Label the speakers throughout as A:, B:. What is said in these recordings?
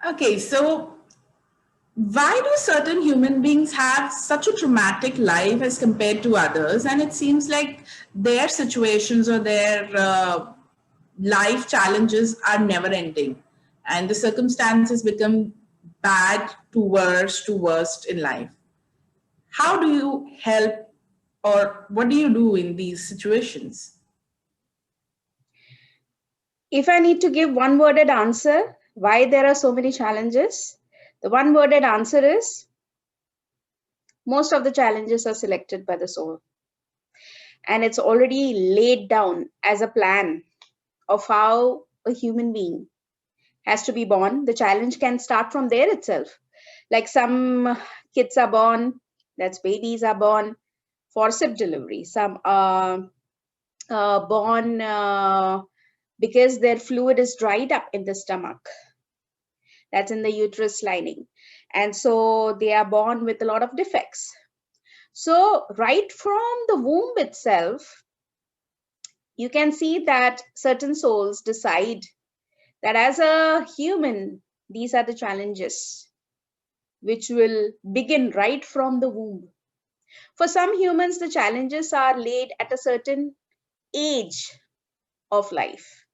A: Okay, so why do certain human beings have such a traumatic life as compared to others? And it seems like their situations or their life challenges are never ending, and the circumstances become bad to worst in life. How do you help, or what do you do in these situations?
B: If I need to give one worded answer, why there are so many challenges, the one worded answer is most of the challenges are selected by the soul. And it's already laid down as a plan of how a human being has to be born. The challenge can start from there itself. Like some kids are born, that's babies are born, forceps delivery. Some are born because their fluid is dried up in the stomach, that's in the uterus lining. And so they are born with a lot of defects. So, right from the womb itself, you can see that certain souls decide that as a human, these are the challenges which will begin right from the womb. For some humans, the challenges are laid at a certain age of life,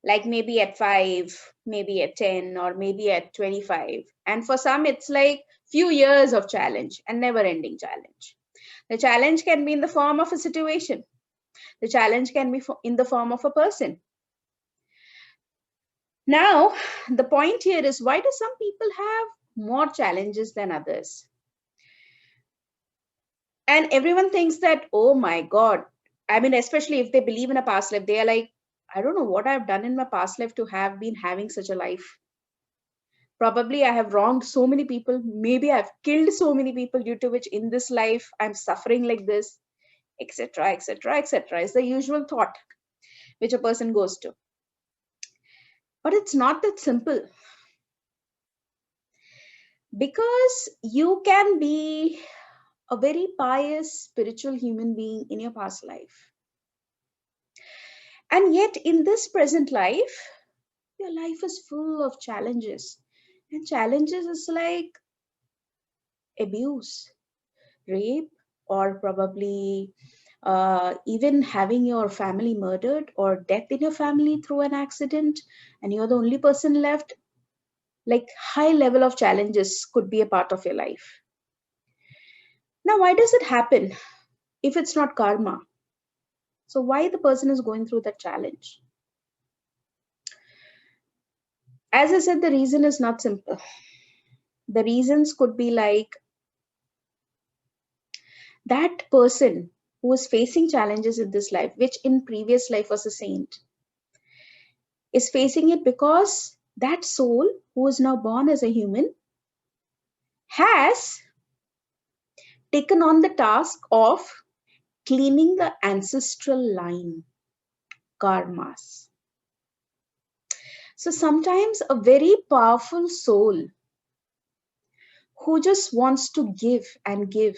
B: like maybe at 5, maybe at 10, or maybe at 25. And for some, it's like few years of challenge and never ending challenge. The challenge can be in the form of a situation. The challenge can be in the form of a person. Now, the point here is, why do some people have more challenges than others? And everyone thinks that, oh my God, I mean, especially if they believe in a past life, they are like, I don't know what I've done in my past life to have been having such a life. Probably I have wronged so many people. Maybe I've killed so many people, due to which in this life I'm suffering like this, etc., etc., etc. is the usual thought which a person goes to. But it's not that simple, because you can be a very pious spiritual human being in your past life, and yet in this present life your life is full of challenges. And challenges is like abuse, rape, or probably even having your family murdered, or death in your family through an accident, and you're the only person left. Like high level of challenges could be a part of your life. Now, why does it happen if it's not karma? So, why the person is going through that challenge? As I said, the reason is not simple. The reasons could be like that person who is facing challenges in this life, which in previous life was a saint, is facing it because that soul who is now born as a human has taken on the task of cleaning the ancestral line, karmas. So sometimes a very powerful soul who just wants to give and give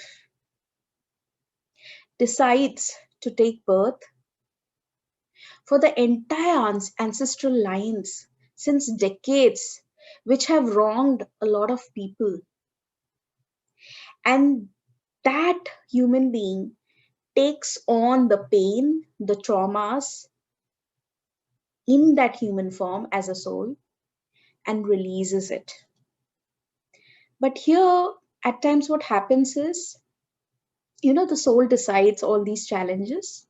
B: decides to take birth for the entire ancestral lines since decades, which have wronged a lot of people. And that human being takes on the pain, the traumas in that human form as a soul, and releases it. But here, at times, what happens is, the soul decides all these challenges.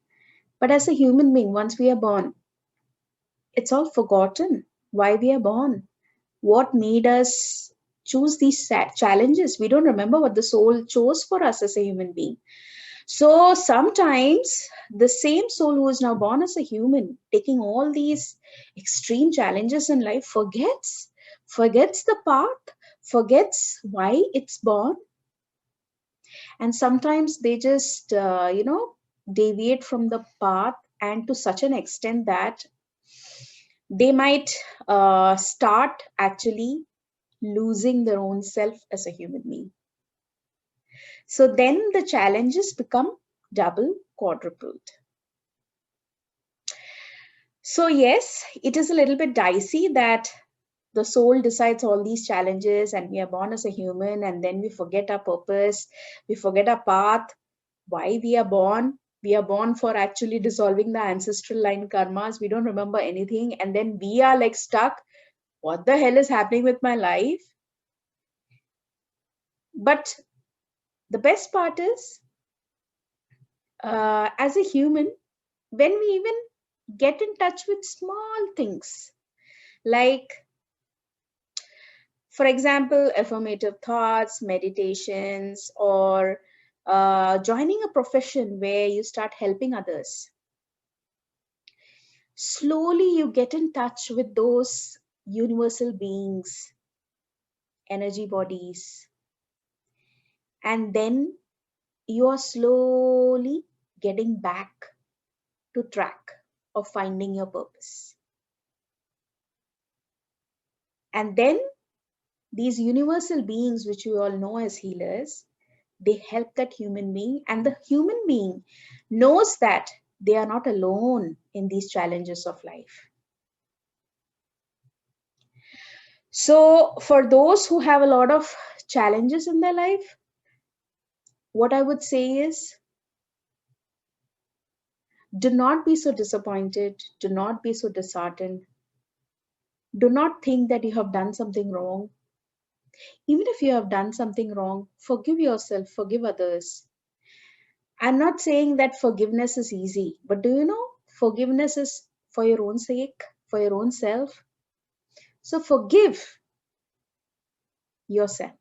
B: But as a human being, once we are born, it's all forgotten why we are born, what made us choose these challenges. We don't remember what the soul chose for us as a human being. So sometimes the same soul who is now born as a human, taking all these extreme challenges in life, forgets the path, forgets why it's born. And sometimes they just, deviate from the path, and to such an extent that they might start actually losing their own self as a human being. So then the challenges become double, quadrupled. So yes, it is a little bit dicey that the soul decides all these challenges, and we are born as a human, and then we forget our purpose, we forget our path, why we are born. We are born for actually dissolving the ancestral line karmas. We don't remember anything, and then we are like stuck. What the hell is happening with my life? But the best part is, as a human, when we even get in touch with small things, like, for example, affirmative thoughts, meditations, or joining a profession where you start helping others, slowly you get in touch with those universal beings, energy bodies, and then you are slowly getting back to track of finding your purpose. And then these universal beings, which we all know as healers, they help that human being, and the human being knows that they are not alone in these challenges of life. So for those who have a lot of challenges in their life, what I would say is, do not be so disappointed, do not be so disheartened, do not think that you have done something wrong. Even if you have done something wrong, forgive yourself, forgive others. I'm not saying that forgiveness is easy, but do you know, forgiveness is for your own sake, for your own self. So forgive yourself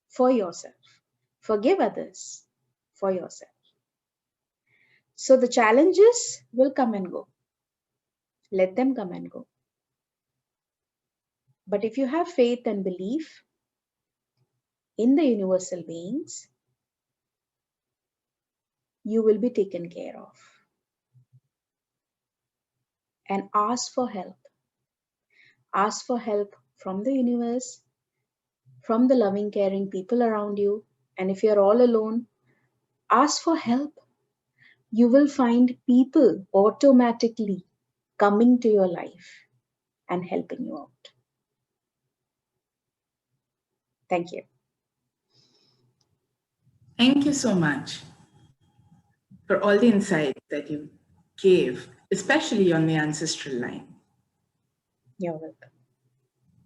B: for yourself. Forgive others for yourself. So the challenges will come and go. Let them come and go. But if you have faith and belief in the universal beings, you will be taken care of. And ask for help. Ask for help from the universe, from the loving, caring people around you. And if you're all alone, ask for help. You will find people automatically coming to your life and helping you out. Thank you.
A: Thank you so much for all the insights that you gave, especially on the ancestral line.
B: You're welcome.